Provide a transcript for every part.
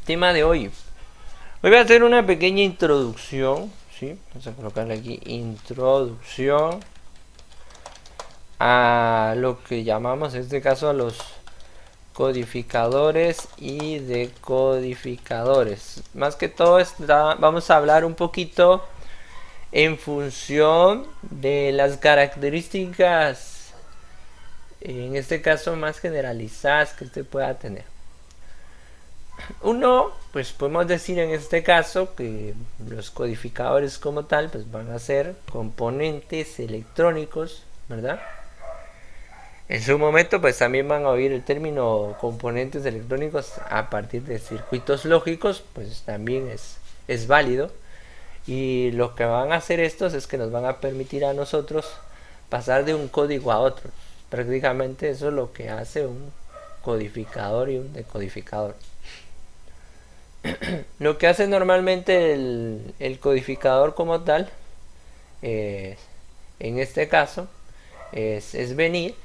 Tema de hoy. Hoy voy a hacer una pequeña introducción, ¿sí? Vamos a colocarle aquí introducción a lo que llamamos en este caso a los codificadores y decodificadores. Más que todo vamos a hablar un poquito en función de las características, en este caso más generalizadas que usted pueda tener. Uno, pues podemos decir en este caso que los codificadores como tal pues van a ser componentes electrónicos, ¿verdad? En su momento pues también van a oír el término componentes electrónicos a partir de circuitos lógicos, pues también es válido. Y lo que van a hacer estos es que nos van a permitir a nosotros pasar de un código a otro. Prácticamente eso es lo que hace un codificador y un decodificador. Lo que hace normalmente el codificador como tal, en este caso, es venir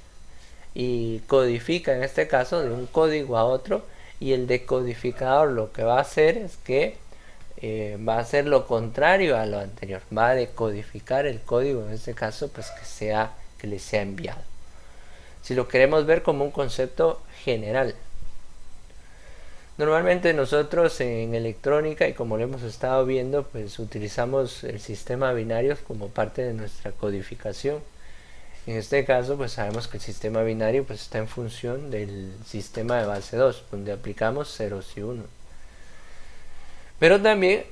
y codifica en este caso de un código a otro, y el decodificador lo que va a hacer es que va a hacer lo contrario a lo anterior, va a decodificar el código en este caso pues que le sea enviado. Si lo queremos ver como un concepto general, normalmente nosotros en electrónica, y como lo hemos estado viendo, pues utilizamos el sistema binario como parte de nuestra codificación. En este caso pues sabemos que el sistema binario pues está en función del sistema de base 2, donde aplicamos ceros y unos. Pero también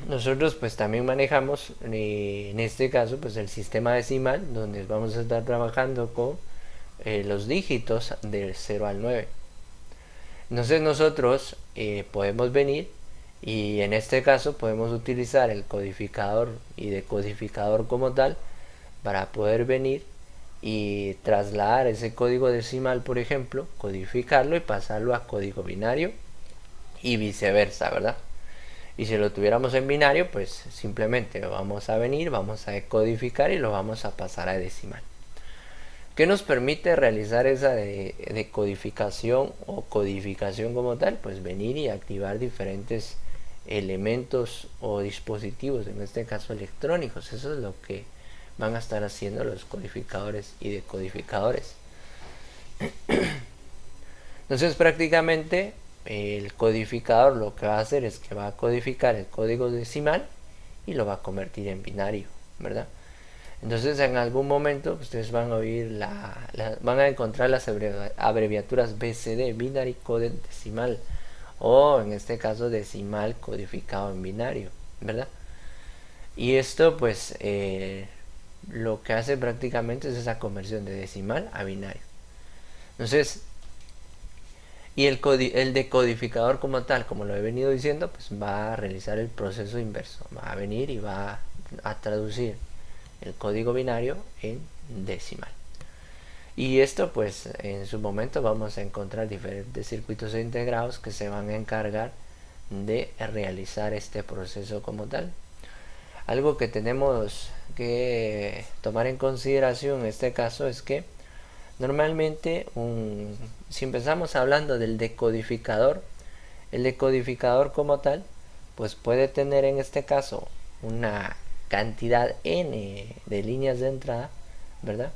nosotros pues también manejamos en este caso pues el sistema decimal, donde vamos a estar trabajando con los dígitos del 0 al 9. Entonces nosotros podemos venir y en este caso podemos utilizar el codificador y decodificador como tal para poder venir y trasladar ese código decimal, por ejemplo, codificarlo y pasarlo a código binario y viceversa, ¿verdad? Y si lo tuviéramos en binario, pues simplemente vamos a venir, vamos a decodificar y lo vamos a pasar a decimal. ¿Qué nos permite realizar esa decodificación o codificación como tal? Pues venir y activar diferentes elementos o dispositivos, en este caso electrónicos. Eso es lo que van a estar haciendo los codificadores y decodificadores. Entonces prácticamente el codificador lo que va a hacer es que va a codificar el código decimal y lo va a convertir en binario, ¿verdad? Entonces en algún momento ustedes van a oír van a encontrar las abreviaturas BCD, Binary Coded Decimal, o en este caso decimal codificado en binario, ¿verdad? Y esto pues lo que hace prácticamente es esa conversión de decimal a binario. Entonces, y el decodificador como tal, como lo he venido diciendo, pues va a realizar el proceso inverso, va a venir y va a traducir el código binario en decimal. Y esto pues en su momento vamos a encontrar diferentes circuitos integrados que se van a encargar de realizar este proceso como tal. Algo que tenemos que tomar en consideración en este caso es que normalmente si empezamos hablando del decodificador, el decodificador como tal pues puede tener en este caso una cantidad n de líneas de entrada, ¿verdad?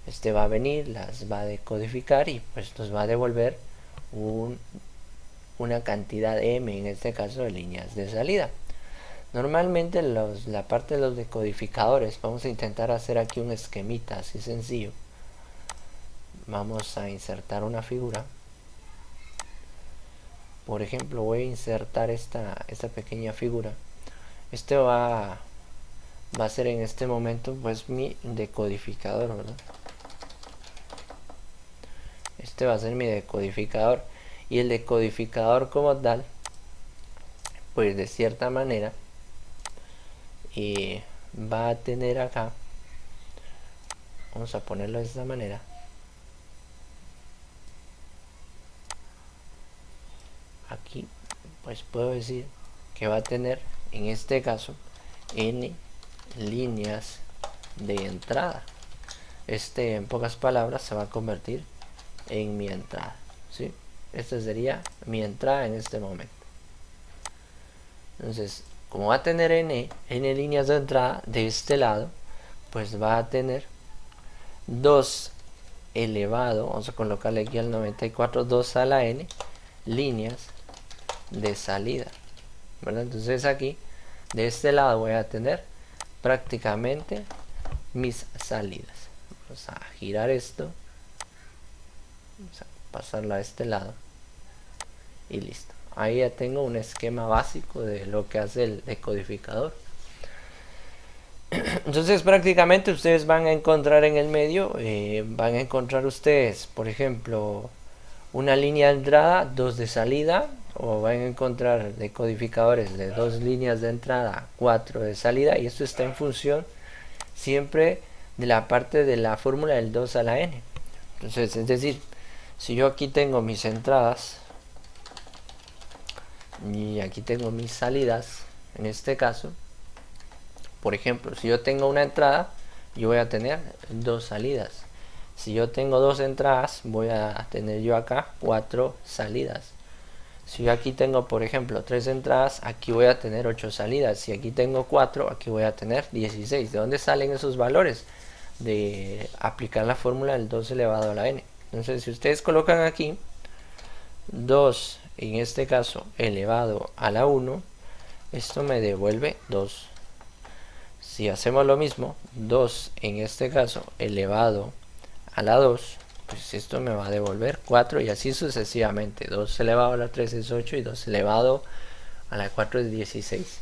Este va a venir, las va a decodificar y pues nos va a devolver una cantidad m, en este caso de líneas de salida. Normalmente la parte de los decodificadores, vamos a intentar hacer aquí un esquemita así sencillo. Vamos a insertar una figura. Por ejemplo, voy a insertar esta pequeña figura. Este va a ser en este momento pues mi decodificador, ¿verdad? Este va a ser mi decodificador, y el decodificador como tal pues de cierta manera va a tener acá, vamos a ponerlo de esta manera, aquí pues puedo decir que va a tener en este caso n líneas de entrada. En pocas palabras se va a convertir en mi entrada, ¿sí? Esta sería mi entrada en este momento. Entonces, como va a tener n líneas de entrada de este lado, pues va a tener 2 elevado, vamos a colocarle aquí al 94, 2 a la n líneas de salida, ¿verdad? Entonces aquí, de este lado voy a tener prácticamente mis salidas. Vamos a girar esto, vamos a pasarlo a este lado y listo. Ahí ya tengo un esquema básico de lo que hace el decodificador. Entonces prácticamente ustedes van a encontrar en el medio, van a encontrar ustedes, por ejemplo, una línea de entrada, 2 de salida, o van a encontrar decodificadores de 2 líneas de entrada, 4 de salida, y esto está en función siempre de la parte de la fórmula del 2 a la n. Entonces, es decir, si yo aquí tengo mis entradas y aquí tengo mis salidas, en este caso, por ejemplo, si yo tengo una entrada, yo voy a tener 2 salidas. Si yo tengo 2 entradas, voy a tener yo acá 4 salidas. Si yo aquí tengo, por ejemplo, 3 entradas, aquí voy a tener 8 salidas. Si aquí tengo 4, aquí voy a tener 16. ¿De dónde salen esos valores? De aplicar la fórmula del 2 elevado a la n. Entonces, si ustedes colocan aquí 2, en este caso, elevado a la 1, esto me devuelve 2. Si hacemos lo mismo, 2 en este caso elevado a la 2, pues esto me va a devolver 4 y así sucesivamente. 2 elevado a la 3 es 8 y 2 elevado a la 4 es 16.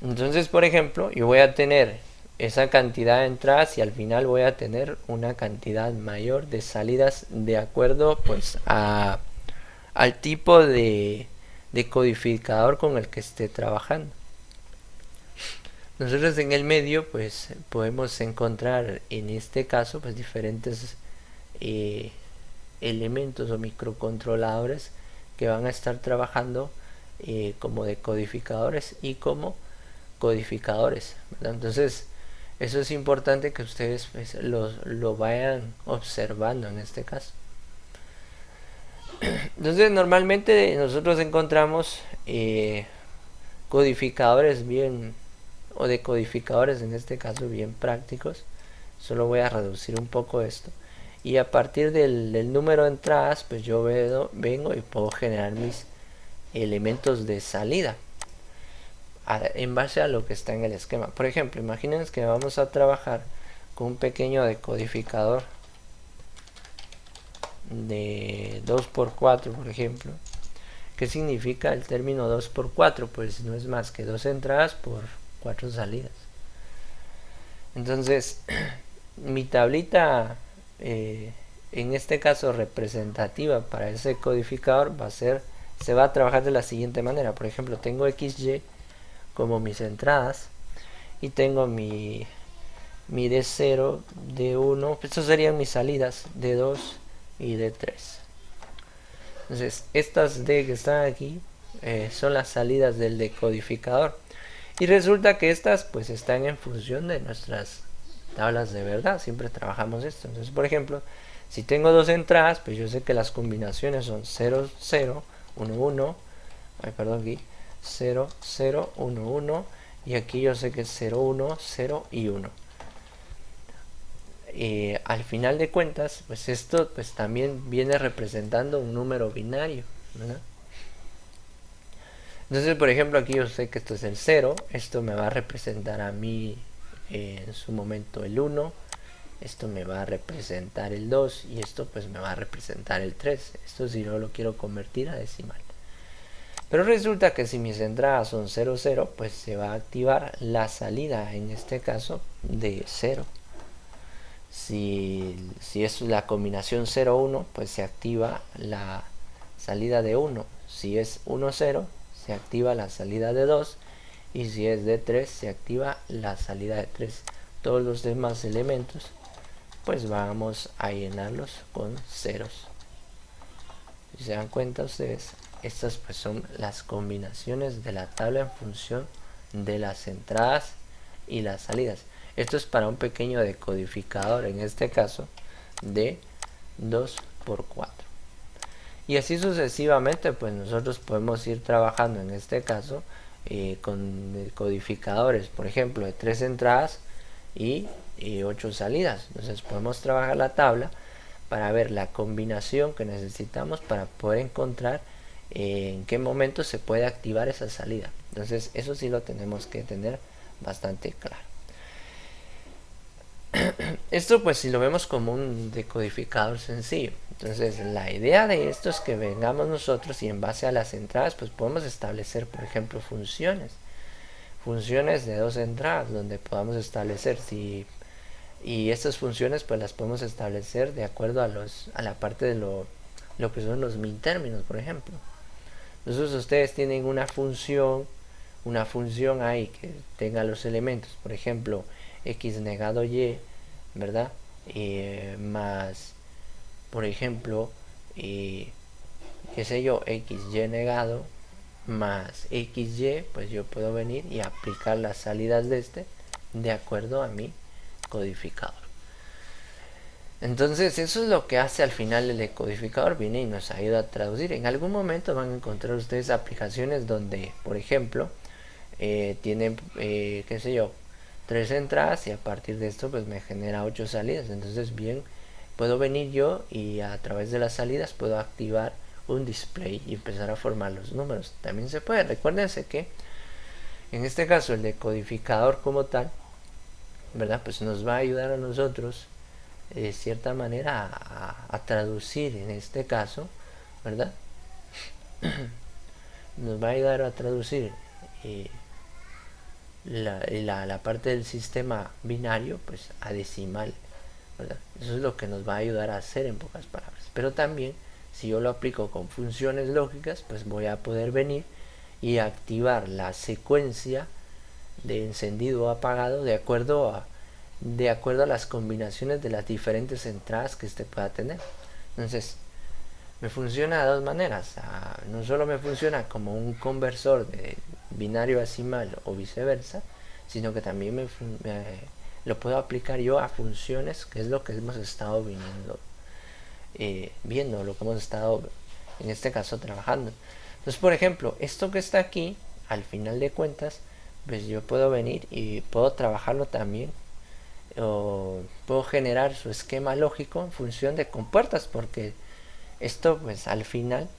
Entonces, por ejemplo, yo voy a tener esa cantidad de entradas y al final voy a tener una cantidad mayor de salidas de acuerdo pues al tipo de codificador con el que esté trabajando. Nosotros en el medio pues podemos encontrar en este caso pues diferentes elementos o microcontroladores que van a estar trabajando como decodificadores y como codificadores, ¿verdad? Entonces eso es importante que ustedes pues, lo vayan observando en este caso. Entonces normalmente nosotros encontramos codificadores bien, o decodificadores en este caso bien prácticos. Solo voy a reducir un poco esto y a partir del número de entradas pues yo vengo y puedo generar mis elementos de salida en base a lo que está en el esquema. Por ejemplo, imaginen que vamos a trabajar con un pequeño decodificador de 2×4, por ejemplo. ¿Qué significa el término 2×4? Pues no es más que 2 entradas por 4 salidas. Entonces mi tablita en este caso representativa para ese codificador se va a trabajar de la siguiente manera. Por ejemplo, tengo XY como mis entradas y tengo mi D0, D1, estos serían mis salidas, D2 y D3. Entonces estas D que están aquí son las salidas del decodificador y resulta que estas pues están en función de nuestras tablas de verdad. Siempre trabajamos esto. Entonces, por ejemplo, si tengo 2 entradas, pues yo sé que las combinaciones son 0, 0, 1, 1, aquí 0, 0, 1, 1 y aquí yo sé que es 0, 1, 0 y 1. Al final de cuentas pues esto pues también viene representando un número binario, ¿verdad? Entonces, por ejemplo, aquí yo sé que esto es el 0, esto me va a representar a mí en su momento el 1, esto me va a representar el 2 y esto pues me va a representar el 3. Esto si no lo quiero convertir a decimal. Pero resulta que si mis entradas son 0, 0, pues se va a activar la salida, en este caso, de 0. Si es la combinación 0, 1, pues se activa la salida de 1. Si es 1, 0, se activa la salida de 2. Y si es de 3, se activa la salida de 3. Todos los demás elementos, pues vamos a llenarlos con ceros. Si se dan cuenta ustedes, estas pues son las combinaciones de la tabla en función de las entradas y las salidas. Esto es para un pequeño decodificador, en este caso de 2×4. Y así sucesivamente, pues nosotros podemos ir trabajando en este caso con codificadores, por ejemplo, de 3 entradas y 8 salidas. Entonces podemos trabajar la tabla para ver la combinación que necesitamos para poder encontrar en qué momento se puede activar esa salida. Entonces eso sí lo tenemos que tener bastante claro. Esto pues si lo vemos como un decodificador sencillo. Entonces la idea de esto es que vengamos nosotros y en base a las entradas pues podemos establecer, por ejemplo, funciones de 2 entradas donde podamos establecer si, y estas funciones pues las podemos establecer de acuerdo a la parte de lo que son los min términos, por ejemplo. Entonces ustedes tienen una función ahí que tenga los elementos, por ejemplo, x negado y, ¿verdad? Más, por ejemplo, qué sé yo, xy negado más xy, pues yo puedo venir y aplicar las salidas de este de acuerdo a mi codificador. Entonces eso es lo que hace al final el decodificador, viene y nos ayuda a traducir. En algún momento van a encontrar ustedes aplicaciones donde, por ejemplo, tienen, qué sé yo, 3 entradas y a partir de esto pues me genera 8 salidas. Entonces bien, puedo venir yo y a través de las salidas puedo activar un display y empezar a formar los números. También se puede. Recuérdense que en este caso el decodificador como tal, ¿verdad? Pues nos va a ayudar a nosotros de cierta manera a traducir en este caso, ¿verdad? Nos va a ayudar a traducir la parte del sistema binario pues a decimal, ¿verdad? Eso es lo que nos va a ayudar a hacer en pocas palabras. Pero también si yo lo aplico con funciones lógicas pues voy a poder venir y activar la secuencia de encendido o apagado de acuerdo a las combinaciones de las diferentes entradas que este pueda tener. Entonces me funciona de dos maneras. No solo me funciona como un conversor de binario a decimal o viceversa, sino que también lo puedo aplicar yo a funciones, que es lo que hemos estado viendo, lo que hemos estado en este caso trabajando. Entonces, por ejemplo, esto que está aquí, al final de cuentas, pues yo puedo venir y puedo trabajarlo también, o puedo generar su esquema lógico en función de compuertas, porque esto pues al final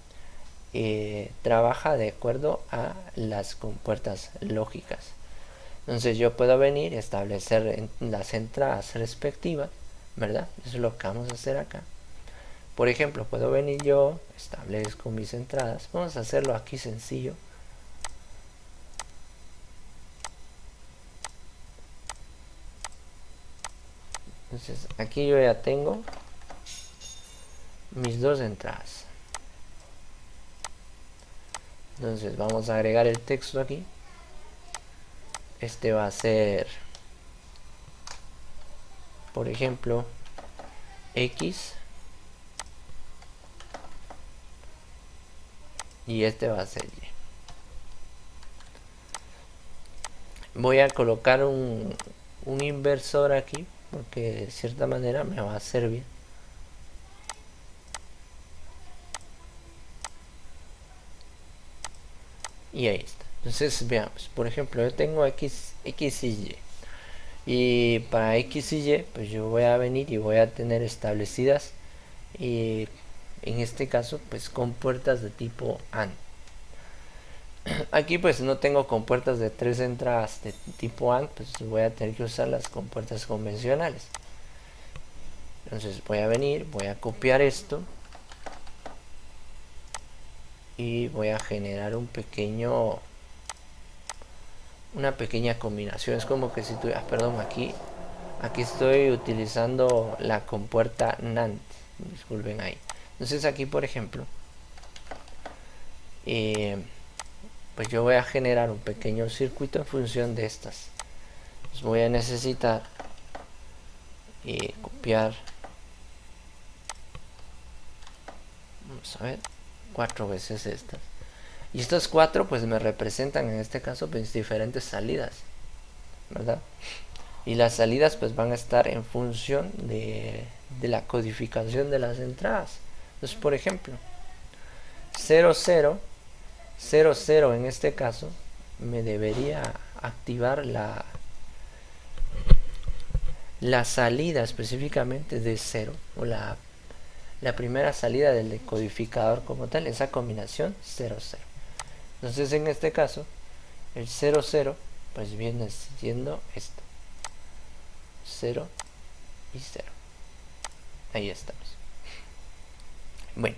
trabaja de acuerdo a las compuertas lógicas. Entonces yo puedo venir y establecer las entradas respectivas, ¿verdad? Eso es lo que vamos a hacer acá. Por ejemplo, puedo venir yo, establezco mis entradas. Vamos a hacerlo aquí sencillo. Entonces aquí yo ya tengo mis 2 entradas. Entonces vamos a agregar el texto aquí. Este va a ser, por ejemplo, x, y este va a ser y. Voy a colocar un inversor aquí porque de cierta manera me va a servir. Y ahí está. Entonces veamos, por ejemplo, yo tengo x y y, y para x y y pues yo voy a venir y voy a tener establecidas en este caso pues compuertas de tipo AND. Aquí pues no tengo compuertas de 3 entradas de tipo AND, pues voy a tener que usar las compuertas convencionales. Entonces voy a venir, voy a copiar esto y voy a generar una pequeña combinación. Es como que si tú, perdón, aquí estoy utilizando la compuerta NAND, disculpen ahí. Entonces aquí por ejemplo pues yo voy a generar un pequeño circuito en función de estas. Pues voy a necesitar copiar, vamos a ver, 4 veces estas, y estos 4 pues me representan en este caso pues diferentes salidas, ¿verdad? Y las salidas pues van a estar en función de la codificación de las entradas. Entonces por ejemplo 00 en este caso me debería activar la salida específicamente de 0, o la primera salida del decodificador como tal, esa combinación 00. Entonces en este caso el 00 pues viene siendo esto, 0 y 0. Ahí estamos. Bueno,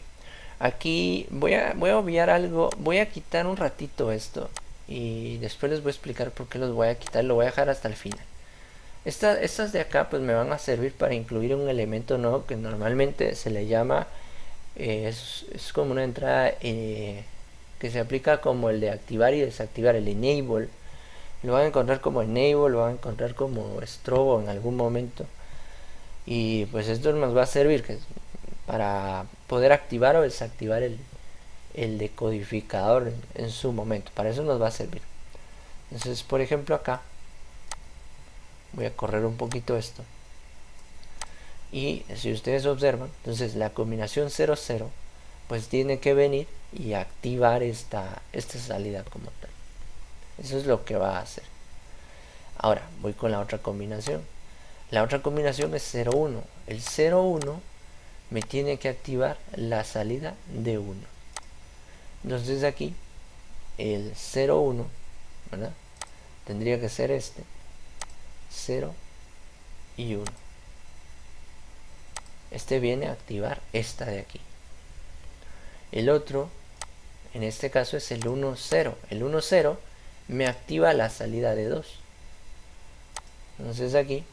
aquí voy a obviar algo, voy a quitar un ratito esto y después les voy a explicar por qué los voy a quitar, lo voy a dejar hasta el final. Estas de acá pues me van a servir para incluir un elemento nuevo que normalmente se le llama, es como una entrada que se aplica como el de activar y desactivar, el enable. Lo van a encontrar como enable, lo van a encontrar como strobo en algún momento. Y pues esto nos va a servir para poder activar o desactivar el decodificador en su momento. Para eso nos va a servir. Entonces, por ejemplo, acá voy a correr un poquito esto. Y si ustedes observan, entonces la combinación 00 pues tiene que venir y activar esta salida como tal. Eso es lo que va a hacer. Ahora voy con la otra combinación. La otra combinación es 01. El 01 me tiene que activar la salida de 1. Entonces aquí el 01, ¿verdad? Tendría que ser este 0 y 1. Este viene a activar esta de aquí. El otro, en este caso, es el 1-0. El 1-0 me activa la salida de 2. Entonces aquí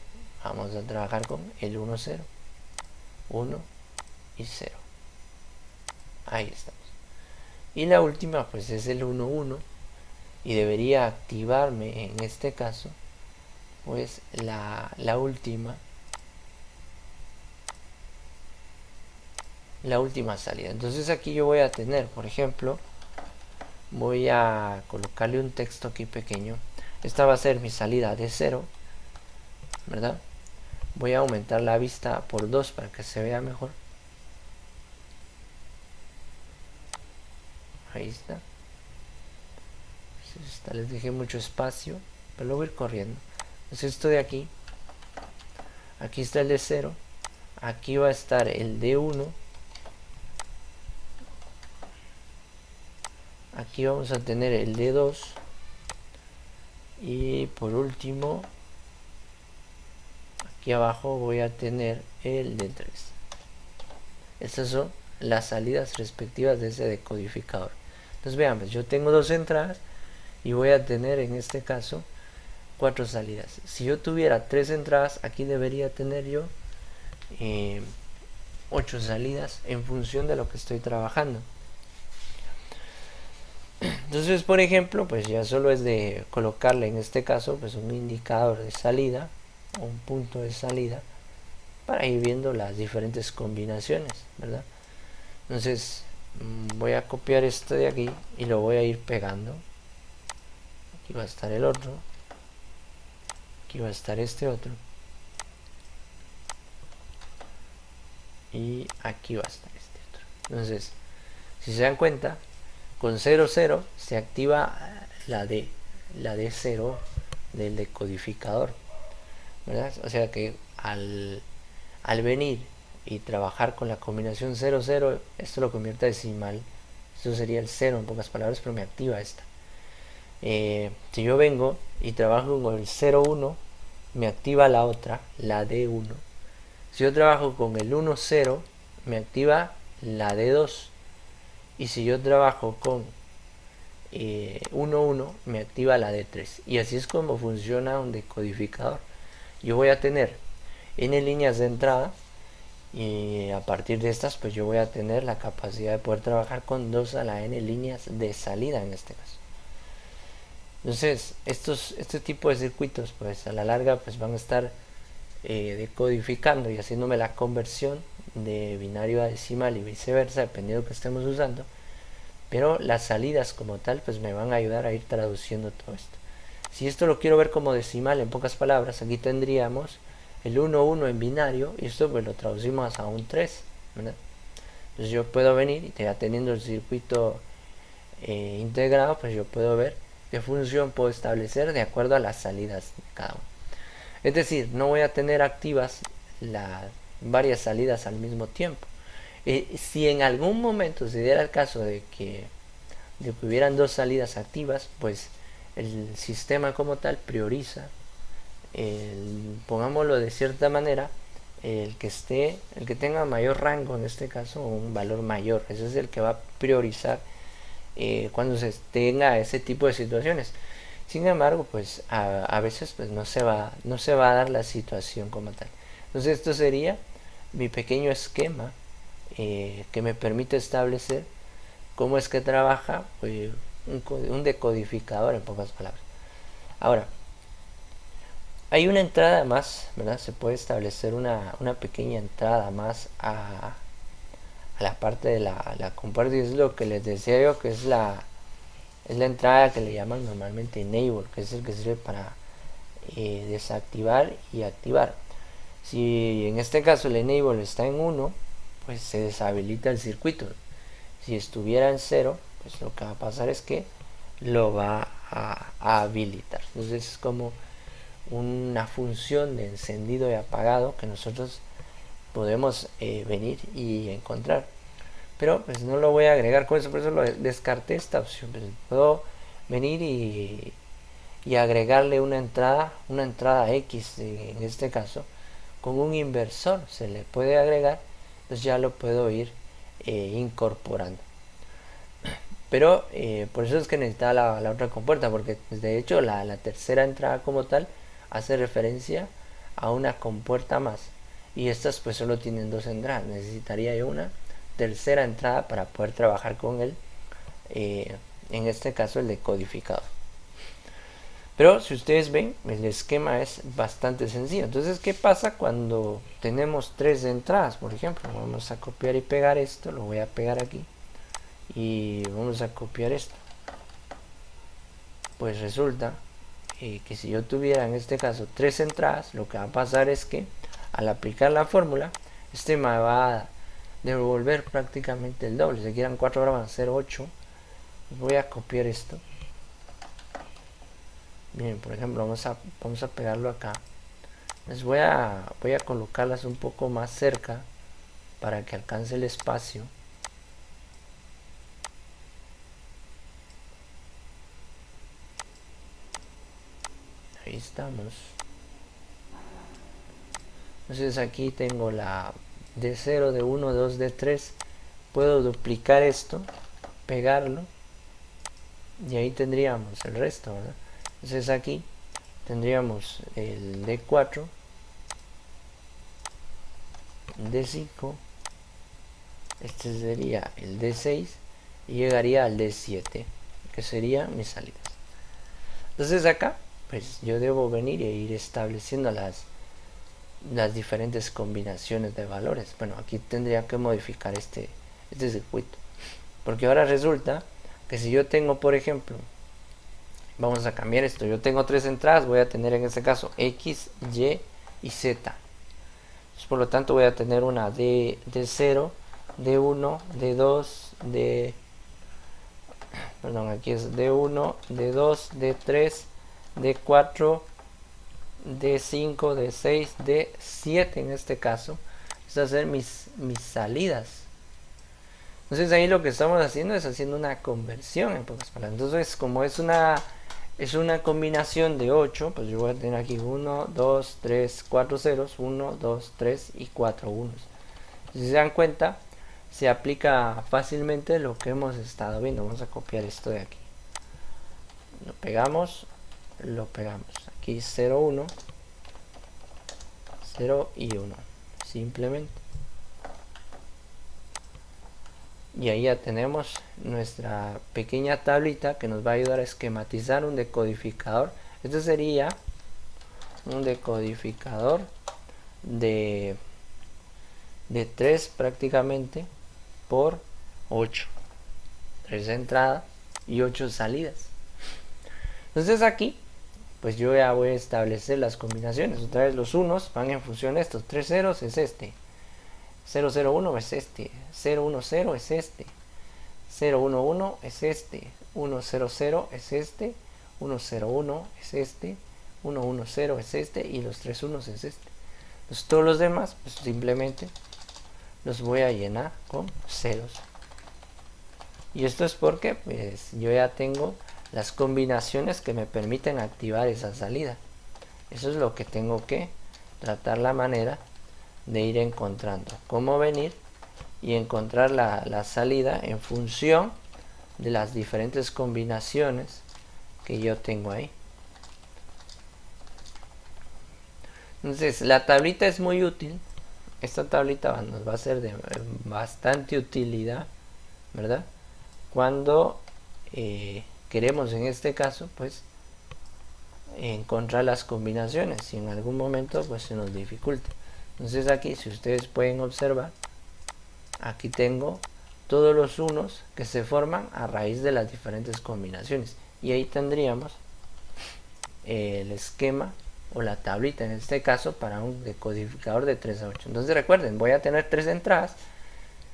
vamos a trabajar con el 1-0. 1 y 0. Ahí estamos. Y la última pues es el 1-1. Y debería activarme en este caso pues la última salida. Entonces aquí yo voy a tener, por ejemplo, voy a colocarle un texto aquí pequeño. Esta va a ser mi salida de 0, ¿verdad? Voy a aumentar la vista por 2 para que se vea mejor. Ahí está. Les dejé mucho espacio, pero lo voy a ir corriendo. Entonces esto de aquí está el de 0, aquí va a estar el de 1, aquí vamos a tener el de 2 y por último aquí abajo voy a tener el de 3. Estas son las salidas respectivas de ese decodificador. Entonces veamos, yo tengo 2 entradas y voy a tener en este caso 4 salidas. Si yo tuviera 3 entradas, aquí debería tener yo 8 salidas en función de lo que estoy trabajando. Entonces, por ejemplo, pues ya solo es de colocarle en este caso pues un indicador de salida o un punto de salida para ir viendo las diferentes combinaciones, ¿verdad? Entonces voy a copiar esto de aquí y lo voy a ir pegando. Aquí va a estar el otro, aquí va a estar este otro y aquí va a estar este otro. Entonces, si se dan cuenta, con 00 se activa la D 0 del decodificador, ¿verdad? O sea que al venir y trabajar con la combinación 00, esto lo convierte a decimal. Esto sería el 0 en pocas palabras, pero me activa esta. Si yo vengo y trabajo con el 01, me activa la otra, la D1. Si yo trabajo con el 10, me activa la D2. Y si yo trabajo con 11, me activa la D3. Y así es como funciona un decodificador. Yo voy a tener n líneas de entrada y a partir de estas pues yo voy a tener la capacidad de poder trabajar con 2 a la n líneas de salida en este caso. Entonces este tipo de circuitos pues a la larga pues van a estar decodificando y haciéndome la conversión de binario a decimal y viceversa, dependiendo de lo que estemos usando, pero las salidas como tal pues me van a ayudar a ir traduciendo todo esto. Si esto lo quiero ver como decimal, en pocas palabras, aquí tendríamos el 1, 1 en binario y esto pues lo traducimos a un 3, ¿verdad? Entonces yo puedo venir y ya teniendo el circuito integrado, pues yo puedo ver qué función puedo establecer de acuerdo a las salidas de cada uno. Es decir, no voy a tener activas las varias salidas al mismo tiempo. Si en algún momento se diera el caso de que hubieran dos salidas activas, pues el sistema como tal prioriza, pongámoslo de cierta manera, el que tenga mayor rango, en este caso un valor mayor. Ese es el que va a priorizar cuando se tenga ese tipo de situaciones. Sin embargo, pues a veces pues no se va a dar la situación como tal. Entonces esto sería mi pequeño esquema que me permite establecer cómo es que trabaja pues, un decodificador, en pocas palabras. Ahora, hay una entrada más, ¿verdad? Se puede establecer una pequeña entrada más a la parte de la compuerta, y es lo que les decía yo, que es la entrada que le llaman normalmente enable, que es el que sirve para desactivar y activar. Si en este caso el enable está en 1, pues se deshabilita el circuito. Si estuviera en 0, pues lo que va a pasar es que lo va a habilitar. Entonces es como una función de encendido y apagado que nosotros podemos venir y encontrar. Pero pues no lo voy a agregar con eso, por eso lo descarté esta opción. Pues puedo venir y agregarle una entrada X en este caso, con un inversor se le puede agregar, entonces ya lo puedo ir incorporando. Pero por eso es que necesitaba la otra compuerta, porque pues, de hecho la tercera entrada como tal hace referencia a una compuerta más, y estas pues solo tienen dos entradas. Necesitaría yo una tercera entrada para poder trabajar con él, en este caso el decodificador. Pero si ustedes ven, el esquema es bastante sencillo. Entonces, ¿qué pasa cuando tenemos tres entradas? Por ejemplo, vamos a copiar y pegar esto, lo voy a pegar aquí, y vamos a copiar esto. Pues resulta que si yo tuviera en este caso tres entradas, lo que va a pasar es que al aplicar la fórmula, este me va a devolver prácticamente el doble. Si quieran 4, ahora van a ser 8. Voy a copiar esto. Miren, por ejemplo, vamos a pegarlo acá. Les voy a colocarlas un poco más cerca para que alcance el espacio. Ahí estamos. Entonces aquí tengo la D0, D1, 2, D3. Puedo duplicar esto, pegarlo, y ahí tendríamos el resto, ¿verdad? Entonces aquí tendríamos el D4, D5, este sería el D6 y llegaría al D7, que serían mis salidas. Entonces acá pues yo debo venir e ir estableciendo las diferentes combinaciones de valores. Bueno, aquí tendría que modificar este circuito, porque ahora resulta que si yo tengo, por ejemplo, vamos a cambiar esto, yo tengo tres entradas, voy a tener en este caso X, Y y Z. Entonces, por lo tanto voy a tener una D0, D1, D2, aquí es D1, D2, D3, D4, D5, D6, D7 en este caso. Estas son mis salidas. Entonces ahí lo que estamos haciendo es haciendo una conversión, en pocas palabras. Entonces, como es una combinación de 8, pues yo voy a tener aquí 1, 2, 3, 4 ceros, 1, 2, 3 y 4 unos. Si se dan cuenta, se aplica fácilmente lo que hemos estado viendo. Vamos a copiar esto de aquí. Lo pegamos. Aquí 0, 1, 0 y 1. Simplemente. Y ahí ya tenemos nuestra pequeña tablita que nos va a ayudar a esquematizar un decodificador. Este sería un decodificador de 3 prácticamente por 8. 3 entradas y 8 salidas. Entonces aquí pues yo ya voy a establecer las combinaciones. Otra vez los unos van en función de estos. 3 ceros es este. 001 es este, 010 es este, 011 es este, 100 es este, 101 es este, 110 es este y los 3 unos es este. Entonces todos los demás pues simplemente los voy a llenar con ceros. Y esto es porque pues, yo ya tengo las combinaciones que me permiten activar esa salida. Eso es lo que tengo que tratar la manera de ir encontrando. Cómo venir y encontrar la salida en función de las diferentes combinaciones que yo tengo ahí. Entonces la tablita es muy útil. Esta tablita nos va a ser de bastante utilidad, ¿verdad? Cuando queremos en este caso pues encontrar las combinaciones y en algún momento pues se nos dificulta. Entonces aquí, si ustedes pueden observar, aquí tengo todos los unos que se forman a raíz de las diferentes combinaciones y ahí tendríamos el esquema o la tablita en este caso para un decodificador de 3 a 8. Entonces recuerden, voy a tener 3 entradas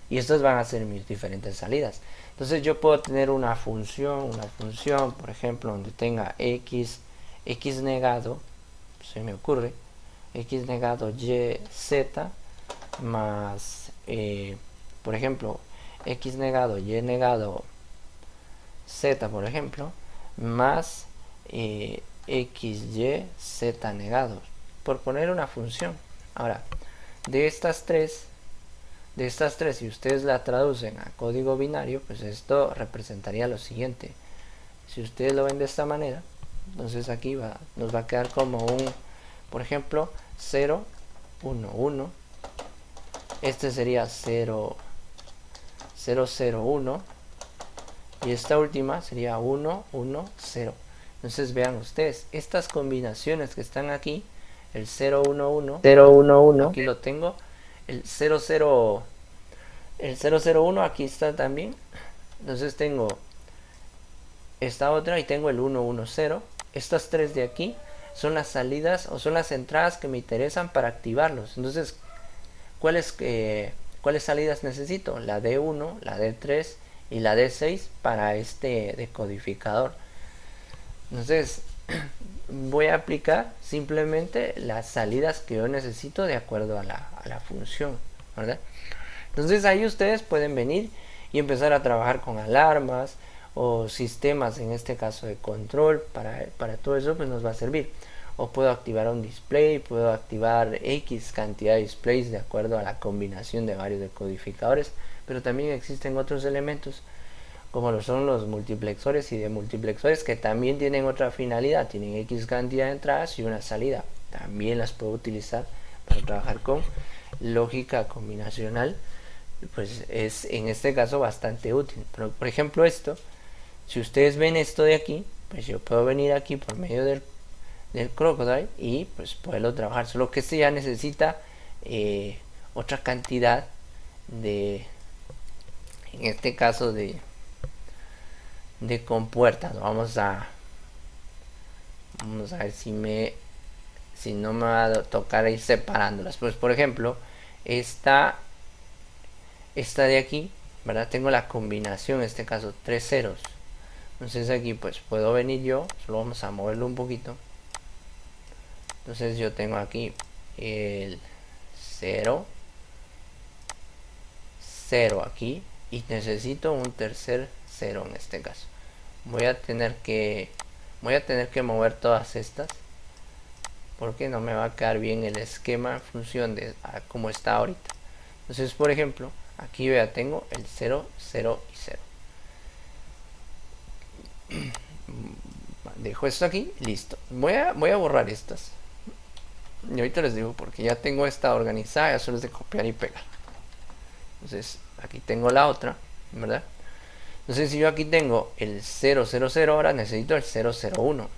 y estas van a ser mis diferentes salidas. Entonces yo puedo tener una función por ejemplo donde tenga x negado, se me ocurre, x negado y z más por ejemplo x negado y negado z, por ejemplo, más x, y, z negados, por poner una función. Ahora, de estas tres, si ustedes la traducen a código binario, pues esto representaría lo siguiente. Si ustedes lo ven de esta manera, entonces aquí nos va a quedar como un, por ejemplo, 0, 1, 1. Este sería 0, 0, 0, 1. Y esta última sería 1, 1, 0. Entonces vean ustedes, estas combinaciones que están aquí, el 0, 1, 1, 0, 1, 1, aquí lo tengo, el 0, 0, el 0, 0, 1 aquí está también. Entonces tengo esta otra y tengo el 1, 1, 0. Estas tres de aquí son las salidas o son las entradas que me interesan para activarlos. Entonces, ¿cuáles salidas necesito? La D1, la D3 y la D6 para este decodificador. Entonces voy a aplicar simplemente las salidas que yo necesito de acuerdo a la función, ¿verdad? Entonces ahí ustedes pueden venir y empezar a trabajar con alarmas o sistemas, en este caso de control. Para todo eso pues nos va a servir. O puedo activar un display, puedo activar X cantidad de displays de acuerdo a la combinación de varios decodificadores, pero también existen otros elementos como lo son los multiplexores y demultiplexores, que también tienen otra finalidad, tienen X cantidad de entradas y una salida. También las puedo utilizar para trabajar con lógica combinacional, pues es en este caso bastante útil. Pero por ejemplo esto, si ustedes ven esto de aquí, pues yo puedo venir aquí por medio del Crocodile y pues poderlo trabajar, solo que este ya necesita otra cantidad de, en este caso de compuertas. Vamos a ver si no me va a tocar ir separándolas. Pues por ejemplo esta de aquí, ¿verdad? Tengo la combinación, en este caso 3 ceros. Entonces aquí pues puedo venir yo, solo vamos a moverlo un poquito. Entonces yo tengo aquí el 0, 0 aquí y necesito un tercer 0 en este caso. Voy a tener que mover todas estas porque no me va a quedar bien el esquema en función de cómo está ahorita. Entonces por ejemplo aquí ya tengo el 0, 0 y 0. Dejo esto aquí, listo. Voy a borrar estas y ahorita les digo porque ya tengo esta organizada, ya solo es de copiar y pegar. Entonces aquí tengo la otra, ¿verdad? Entonces si yo aquí tengo el 0, 0, 0, ahora necesito el 0, 0, 1.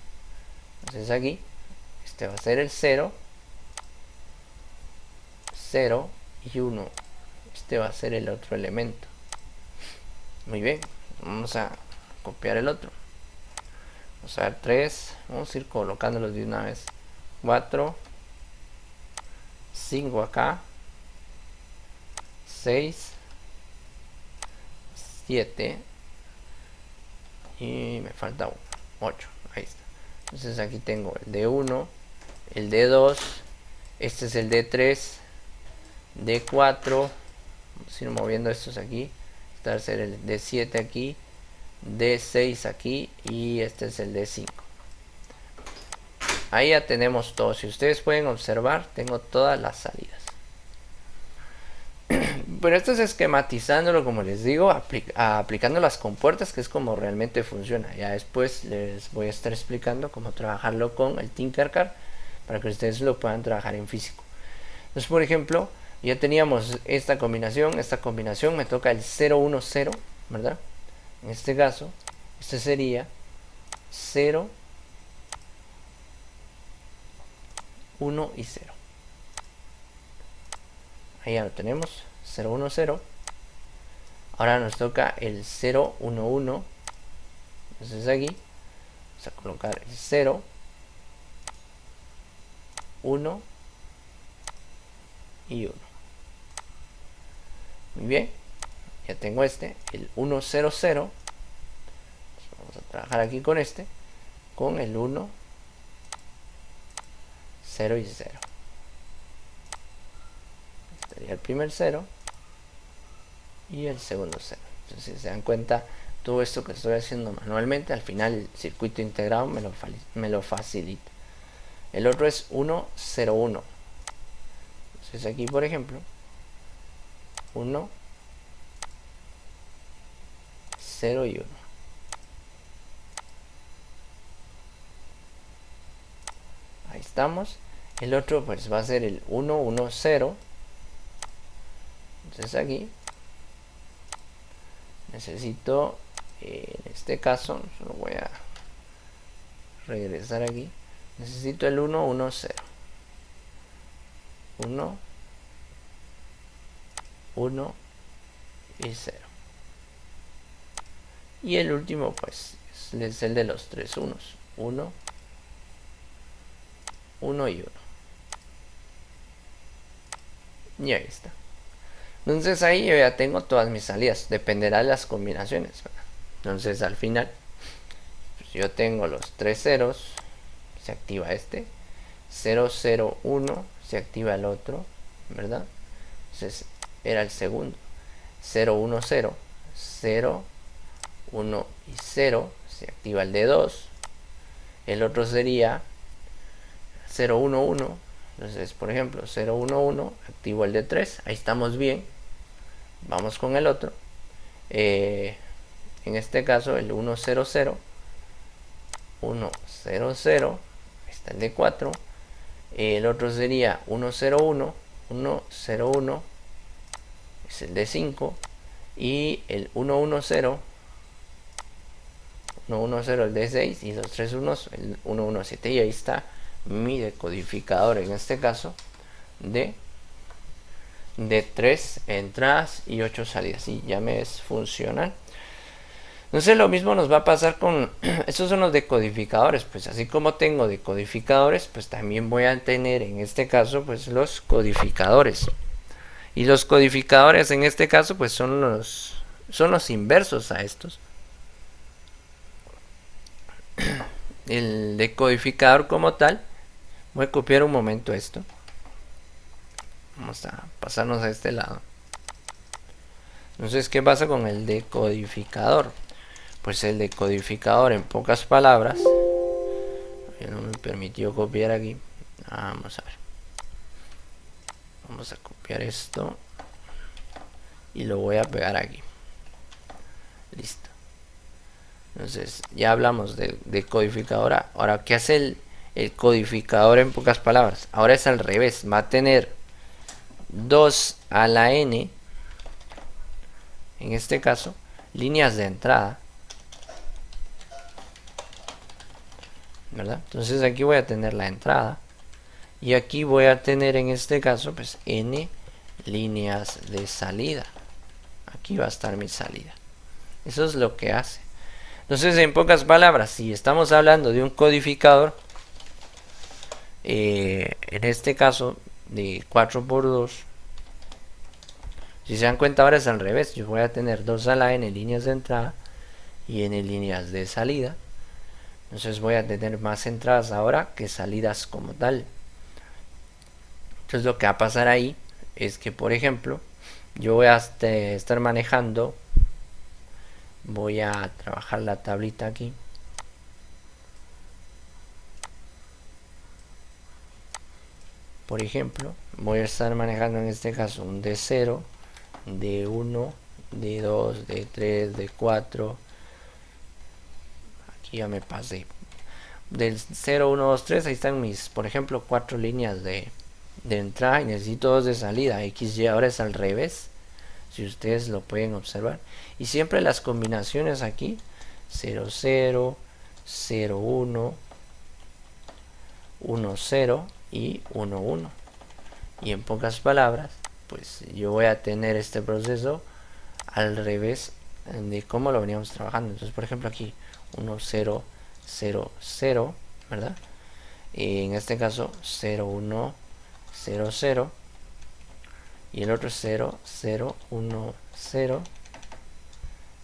Entonces aquí este va a ser el 0, 0 y 1. Este va a ser el otro elemento. Muy bien, vamos a copiar el otro. Vamos a ver 3, vamos a ir colocándolos de una vez. 4, 5 acá, 6, 7 y me falta 1, 8, ahí está. Entonces aquí tengo el D1, el D2, este es el D3, D4, vamos a ir moviendo estos aquí, este va a ser el D7 aquí, D6 aquí y este es el D5. Ahí ya tenemos todo. Si ustedes pueden observar, tengo todas las salidas. Pero esto es esquematizándolo, como les digo, aplicando las compuertas, que es como realmente funciona. Ya después les voy a estar explicando cómo trabajarlo con el Tinkercad para que ustedes lo puedan trabajar en físico. Entonces, por ejemplo, ya teníamos esta combinación me toca el 0, 1, 0, ¿verdad? En este caso, este sería 0, 1 y 0. Ahí ya lo tenemos, 0, 1, 0. Ahora nos toca el 0, 1, 1. Entonces aquí vamos a colocar el 0, 1 y 1. Muy bien, ya tengo este, el 1, 0, 0. Vamos a trabajar aquí con este, con el 1, 0 y 0. Este sería el primer 0 y el segundo 0. Entonces, si se dan cuenta, todo esto que estoy haciendo manualmente, al final el circuito integrado me lo facilita. El otro es 1, 0, 1. Entonces aquí, por ejemplo, 1, 0 y 1. Ahí estamos. El otro pues va a ser el 1, 1, 0. Entonces aquí necesito, en este caso, lo voy a regresar aquí. Necesito el 1, 1, 0. 1, 1 y 0. Y el último pues es el de los tres unos. 1, 1 y 1. Y ahí está. Entonces ahí yo ya tengo todas mis salidas. Dependerá de las combinaciones, ¿verdad? Entonces al final, pues yo tengo los tres ceros. Se activa este. 0, 0, 1. Se activa el otro, ¿verdad? Entonces era el segundo. 0, 1, 0. 0, 1 y 0. Se activa el D2. El otro sería 0, 1, 1. Entonces, por ejemplo, 0, 1, 1. Activo el D3. Ahí estamos bien. Vamos con el otro. En este caso, el 1, 0, 0. 1, 0, 0. Ahí está el D4. El otro sería 1, 0, 1. 1, 0, 1. Es el D5. Y el 1, 1, 0. 1, 1, 0, el D6. Y los tres unos, el 1, 1, 7. Y ahí está mi decodificador, en este caso, de 3 entradas y 8 salidas. Y ya me es funcional. Entonces lo mismo nos va a pasar con estos son los decodificadores. Pues así como tengo decodificadores, pues también voy a tener en este caso pues los codificadores. Y los codificadores en este caso pues son los inversos a estos. El decodificador como tal, voy a copiar un momento esto. Vamos a pasarnos a este lado. Entonces, ¿qué pasa con el decodificador? Pues el decodificador, en pocas palabras, no me permitió copiar aquí. Vamos a ver. Vamos a copiar esto y lo voy a pegar aquí. Listo. Entonces, ya hablamos del decodificador. Ahora, ¿qué hace el codificador en pocas palabras? Ahora es al revés. Va a tener 2 a la n, en este caso, líneas de entrada, ¿verdad? Entonces aquí voy a tener la entrada y aquí voy a tener en este caso pues n líneas de salida. Aquí va a estar mi salida. Eso es lo que hace. Entonces, en pocas palabras, si estamos hablando de un codificador, en este caso de 4×2, Si se dan cuenta, ahora es al revés. Yo voy a tener dos a la n líneas de entrada y n líneas de salida. Entonces voy a tener más entradas ahora que salidas como tal. Entonces lo que va a pasar ahí es que, por ejemplo, yo voy a estar manejando, voy a trabajar la tablita aquí. Por ejemplo, voy a estar manejando en este caso un D0, D1, D2, D3, D4. Aquí ya me pasé. Del 0, 1, 2, 3, ahí están mis, por ejemplo, 4 líneas de entrada y necesito 2 de salida. XY ahora es al revés, si ustedes lo pueden observar. Y siempre las combinaciones aquí, 0, 0, 0, 1, 1, 0 y 1, 1. Y en pocas palabras, pues yo voy a tener este proceso al revés de cómo lo veníamos trabajando. Entonces, por ejemplo, aquí 1, 0, 0, 0, ¿verdad? Y en este caso 0, 1, 0, 0. Y el otro 0, 0, 1, 0,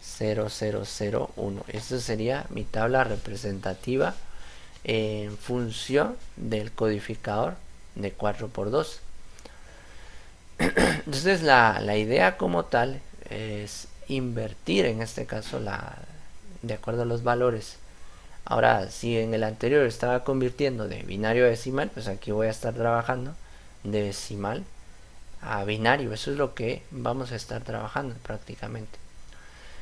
0, 0, 0, 1. Esto sería mi tabla representativa en función del codificador de 4×2. Entonces la idea como tal es invertir en este caso de acuerdo a los valores. Ahora, si en el anterior estaba convirtiendo de binario a decimal, pues aquí voy a estar trabajando de decimal a binario. Eso es lo que vamos a estar trabajando prácticamente.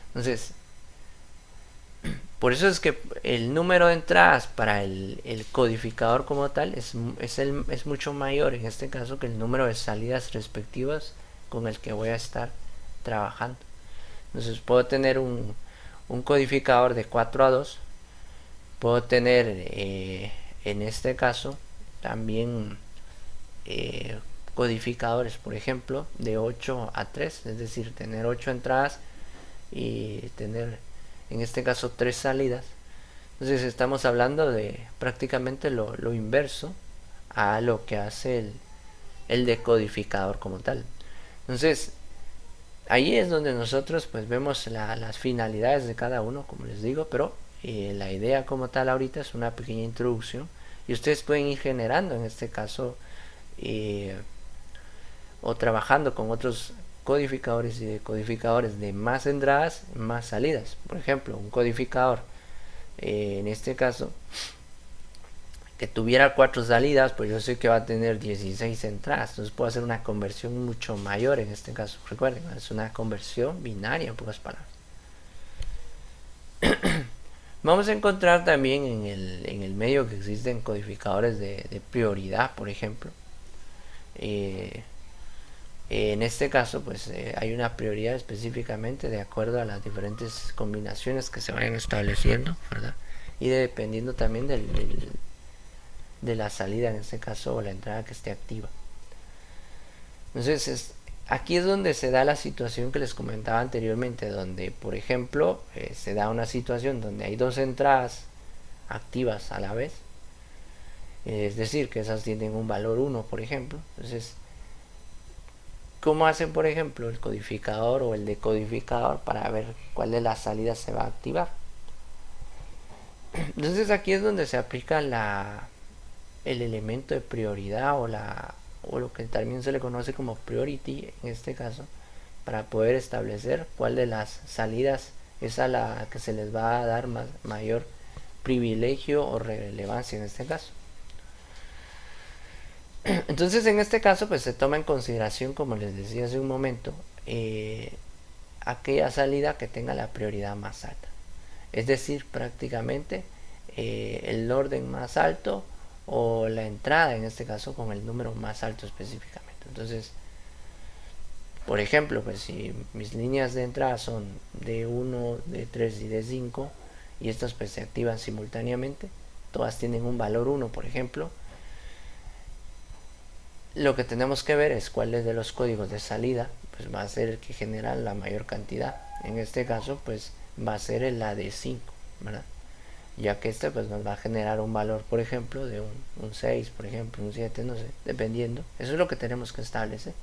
Entonces, por eso es que el número de entradas para el codificador como tal es mucho mayor en este caso que el número de salidas respectivas con el que voy a estar trabajando. Entonces puedo tener un codificador de 4×2. Puedo tener en este caso también codificadores, por ejemplo, de 8×3, es decir, tener 8 entradas y tener en este caso 3 salidas. Entonces estamos hablando de prácticamente lo inverso a lo que hace el decodificador como tal. Entonces ahí es donde nosotros pues vemos las finalidades de cada uno, como les digo, pero la idea como tal ahorita es una pequeña introducción y ustedes pueden ir generando en este caso o trabajando con otros codificadores y decodificadores de más entradas, más salidas. Por ejemplo, un codificador en este caso que tuviera 4 salidas, pues yo sé que va a tener 16 entradas, entonces puedo hacer una conversión mucho mayor en este caso. Recuerden, es una conversión binaria en pocas palabras. Vamos a encontrar también en el medio que existen codificadores de prioridad, por ejemplo. En este caso, pues hay una prioridad específicamente de acuerdo a las diferentes combinaciones que se vayan estableciendo, ¿verdad? Y dependiendo también de la salida, en este caso, o la entrada que esté activa. Entonces, aquí es donde se da la situación que les comentaba anteriormente, donde, por ejemplo, se da una situación donde hay 2 entradas activas a la vez, es decir, que esas tienen un valor 1, por ejemplo. Entonces, ¿cómo hace, por ejemplo, el codificador o el decodificador para ver cuál de las salidas se va a activar? Entonces aquí es donde se aplica el elemento de prioridad o lo que también se le conoce como priority en este caso, para poder establecer cuál de las salidas es a la que se les va a dar mayor privilegio o relevancia en este caso. Entonces en este caso pues se toma en consideración, como les decía hace un momento, aquella salida que tenga la prioridad más alta, es decir, prácticamente el orden más alto o la entrada en este caso con el número más alto específicamente. Entonces, por ejemplo, pues si mis líneas de entrada son D1, D3 y D5 y estas pues se activan simultáneamente, todas tienen un valor 1, por ejemplo, lo que tenemos que ver es cuál de los códigos de salida pues va a ser el que genera la mayor cantidad. En este caso pues va a ser el AD5, ¿verdad? Ya que este pues nos va a generar un valor, por ejemplo, de un 6, por ejemplo, un 7, no sé, dependiendo. Eso es lo que tenemos que establecer.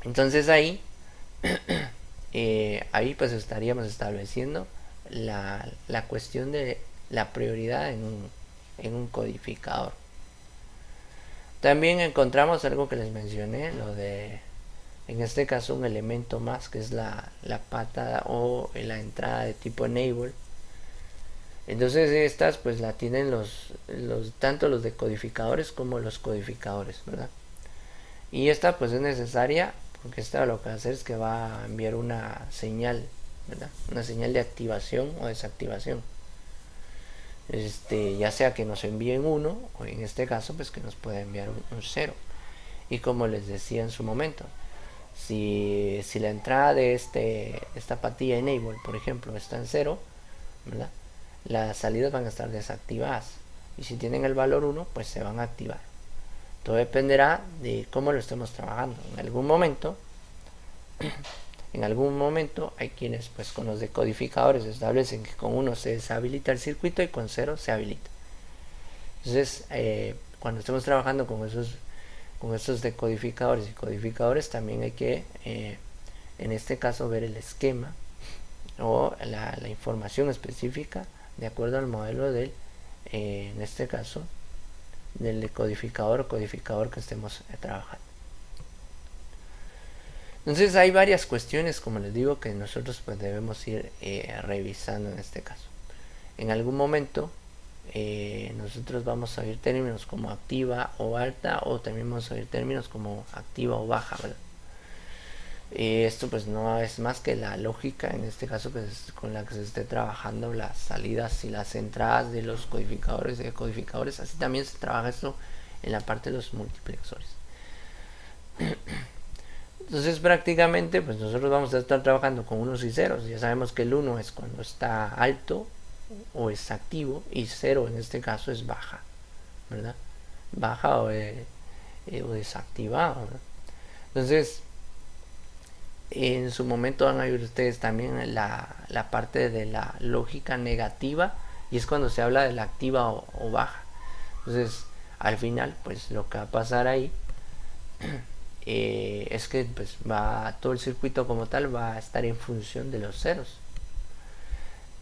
Entonces ahí pues estaríamos estableciendo la cuestión de la prioridad en un codificador. También encontramos algo que les mencioné, lo de, en este caso, un elemento más, que es la pata o la entrada de tipo enable. Entonces estas pues la tienen tanto los decodificadores como los codificadores, ¿verdad? Y esta pues es necesaria porque esta lo que va a hacer es que va a enviar una señal, ¿verdad? Una señal de activación o desactivación. Ya sea que nos envíen 1 o en este caso pues que nos pueda enviar un 0. Y como les decía en su momento, si la entrada de esta patilla enable, por ejemplo, está en 0, ¿verdad? Las salidas van a estar desactivadas. Y si tienen el valor 1, pues se van a activar. Todo dependerá de cómo lo estemos trabajando. En algún momento hay quienes pues con los decodificadores establecen que con 1 se deshabilita el circuito y con 0 se habilita. Entonces cuando estemos trabajando con estos decodificadores y codificadores, también hay que en este caso ver el esquema o la información específica de acuerdo al modelo del en este caso del decodificador o codificador que estemos trabajando. Entonces hay varias cuestiones, como les digo, que nosotros pues debemos ir revisando en este caso. En algún momento nosotros vamos a oír términos como activa o alta, o también vamos a oír términos como activa o baja, ¿verdad? Esto pues no es más que la lógica, en este caso pues con la que se esté trabajando las salidas y las entradas de los codificadores y decodificadores. Así también se trabaja esto en la parte de los multiplexores. Entonces prácticamente pues nosotros vamos a estar trabajando con unos y ceros. Ya sabemos que el 1 es cuando está alto o es activo, y 0 en este caso es baja, ¿verdad? Baja o desactivado, ¿verdad? Entonces en su momento van a ver ustedes también la parte de la lógica negativa, y es cuando se habla de la activa o baja. Entonces al final pues lo que va a pasar ahí es que pues todo el circuito como tal va a estar en función de los ceros.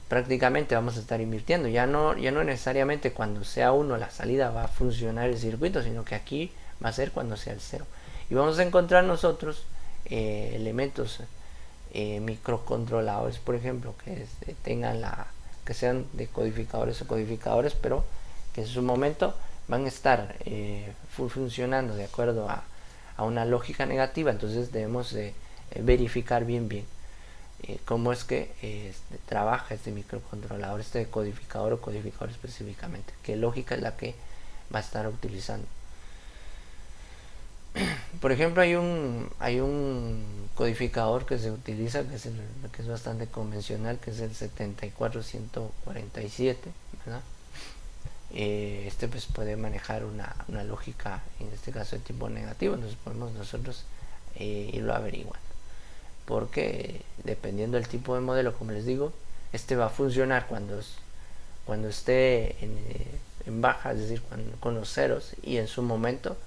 Prácticamente vamos a estar invirtiendo, ya no necesariamente cuando sea 1 la salida va a funcionar el circuito, sino que aquí va a ser cuando sea el 0. Y vamos a encontrar nosotros elementos microcontroladores, por ejemplo, que que sean decodificadores o codificadores, pero que en su momento van a estar funcionando de acuerdo a una lógica negativa. Entonces debemos verificar bien cómo es que trabaja este microcontrolador, este decodificador o codificador específicamente, qué lógica es la que va a estar utilizando. Por ejemplo, hay un codificador que se utiliza, que es bastante convencional, que es el 74147, ¿verdad? Este pues puede manejar una lógica, en este caso de tipo negativo. Entonces podemos nosotros irlo averiguando, porque dependiendo del tipo de modelo, como les digo, este va a funcionar cuando esté en baja, es decir, con los ceros, y en su momento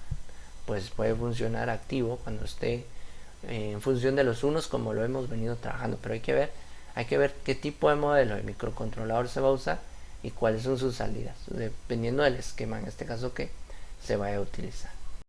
pues puede funcionar activo cuando esté en función de los unos, como lo hemos venido trabajando. Pero hay que ver qué tipo de modelo de microcontrolador se va a usar y cuáles son sus salidas, dependiendo del esquema en este caso que se vaya a utilizar.